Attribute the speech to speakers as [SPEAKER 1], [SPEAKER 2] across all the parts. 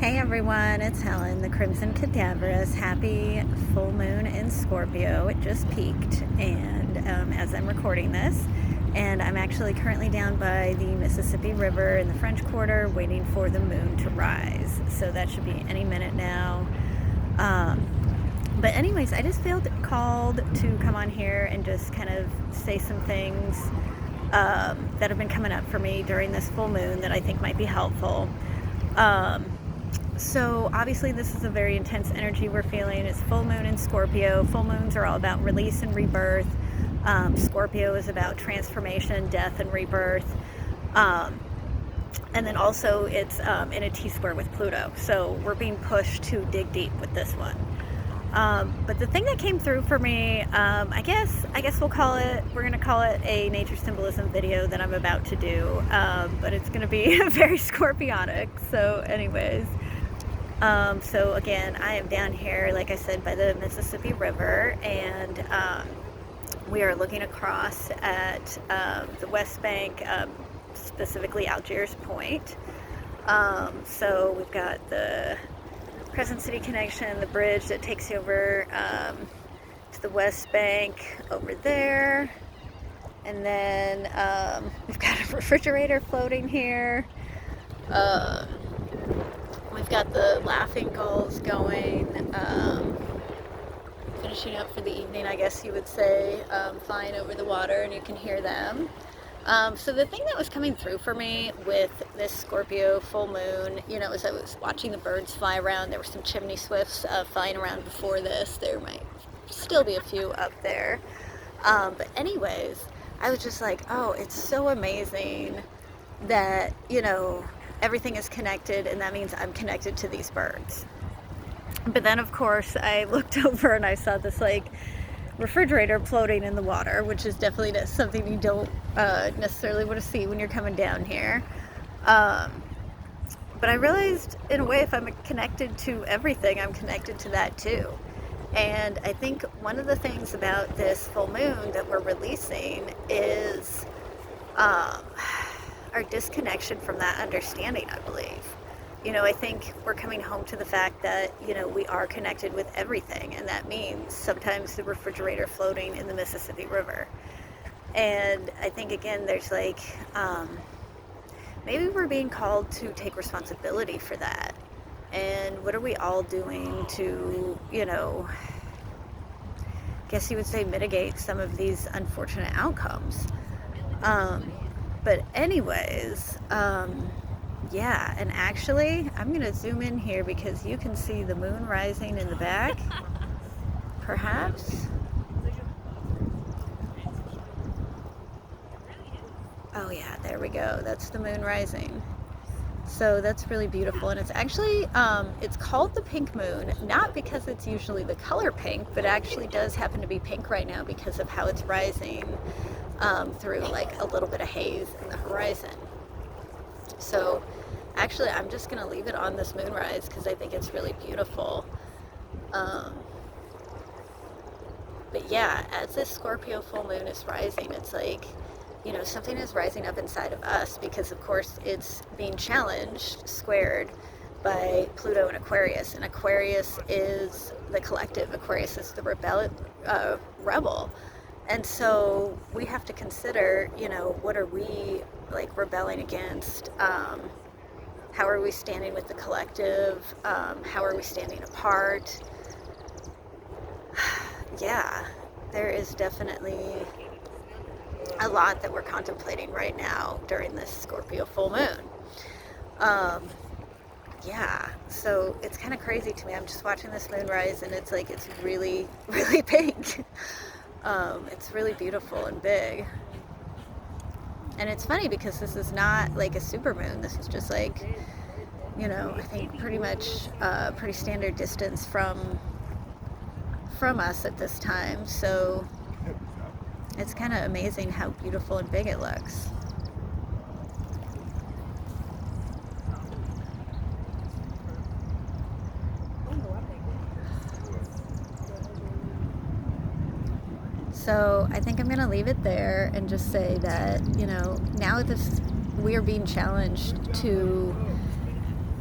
[SPEAKER 1] Hey everyone, it's Helen, the Crimson Cadaverous. Happy full moon in Scorpio. It just peaked, and as I'm recording this, and I'm actually currently down by the Mississippi River in the French Quarter waiting for the moon to rise. So that should be any minute now. But anyways, I just felt called to come on here and just kind of say some things that have been coming up for me during this full moon that I think might be helpful. So obviously this is a very intense energy we're feeling. It's full moon in Scorpio. Full moons are all about release and rebirth. Scorpio is about transformation, death, and rebirth. And then also it's in a T-square with Pluto. So we're being pushed to dig deep with this one. But the thing that came through for me, I guess we're going to call it a nature symbolism video that I'm about to do. But it's going to be very Scorpionic. So anyways. So again, I am down here, like I said, by the Mississippi River, and we are looking across at the West Bank, specifically Algiers Point. So we've got the Crescent City connection, the bridge that takes you over to the West Bank over there, and then we've got a refrigerator floating here. We've got the laughing gulls going, finishing up for the evening, I guess you would say, flying over the water, and you can hear them. So the thing that was coming through for me with this Scorpio full moon, as I was watching the birds fly around, there were some chimney swifts flying around before this. There might still be a few up there. But anyways, I was just like, oh, it's so amazing that, everything is connected, and that means I'm connected to these birds. But then of course I looked over and I saw this refrigerator floating in the water, which is definitely something you don't necessarily want to see when you're coming down here. But I realized, in a way, if I'm connected to everything, I'm connected to that too. And I think one of the things about this full moon that we're releasing is our disconnection from that understanding, I believe. I think we're coming home to the fact that, we are connected with everything, and that means sometimes the refrigerator floating in the Mississippi River. And I think, again, there's maybe we're being called to take responsibility for that. And what are we all doing to, guess you would say, mitigate some of these unfortunate outcomes? But anyways, yeah, and actually, I'm going to zoom in here because you can see the moon rising in the back, perhaps. Oh yeah, there we go. That's the moon rising. So that's really beautiful, and it's actually, it's called the pink moon, not because it's usually the color pink, but it actually does happen to be pink right now because of how it's rising through a little bit of haze in the horizon. So actually, I'm just going to leave it on this moonrise because I think it's really beautiful. But yeah, as this Scorpio full moon is rising, it's something is rising up inside of us because, of course, it's being challenged, squared by Pluto and Aquarius. And Aquarius is the collective. Aquarius is the rebel. And so we have to consider, what are we rebelling against? How are we standing with the collective? How are we standing apart? Yeah, there is definitely a lot that we're contemplating right now during this Scorpio full moon. Yeah, so it's kind of crazy to me. I'm just watching this moon rise, and it's really, really pink. It's really beautiful and big. And it's funny because this is not a super moon. This is just I think pretty much pretty standard distance from us at this time. So it's kind of amazing how beautiful and big it looks. So I think I'm going to leave it there and just say that, now we are being challenged to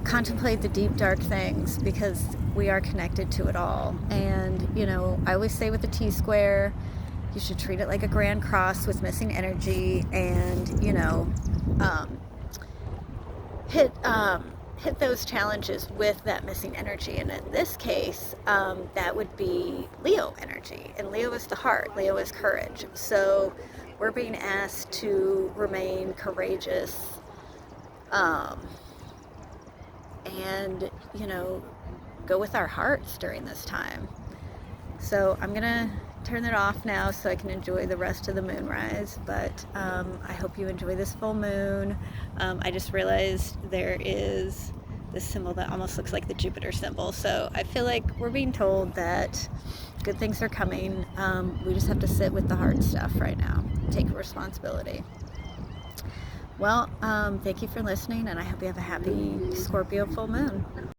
[SPEAKER 1] contemplate the deep, dark things, because we are connected to it all. And, you know, I always say with the T-square, you should treat it like a grand cross with missing energy, and, you know, hit those challenges with that missing energy. And in this case, that would be Leo energy. And Leo is the heart. Leo is courage. So we're being asked to remain courageous, and, you know, go with our hearts during this time. So I'm gonna turn it off now so I can enjoy the rest of the moonrise, but I hope you enjoy this full moon. I just realized there is this symbol that almost looks like the Jupiter symbol, so I feel like we're being told that good things are coming. We just have to sit with the hard stuff right now, take responsibility. Well, thank you for listening, and I hope you have a happy Scorpio full moon.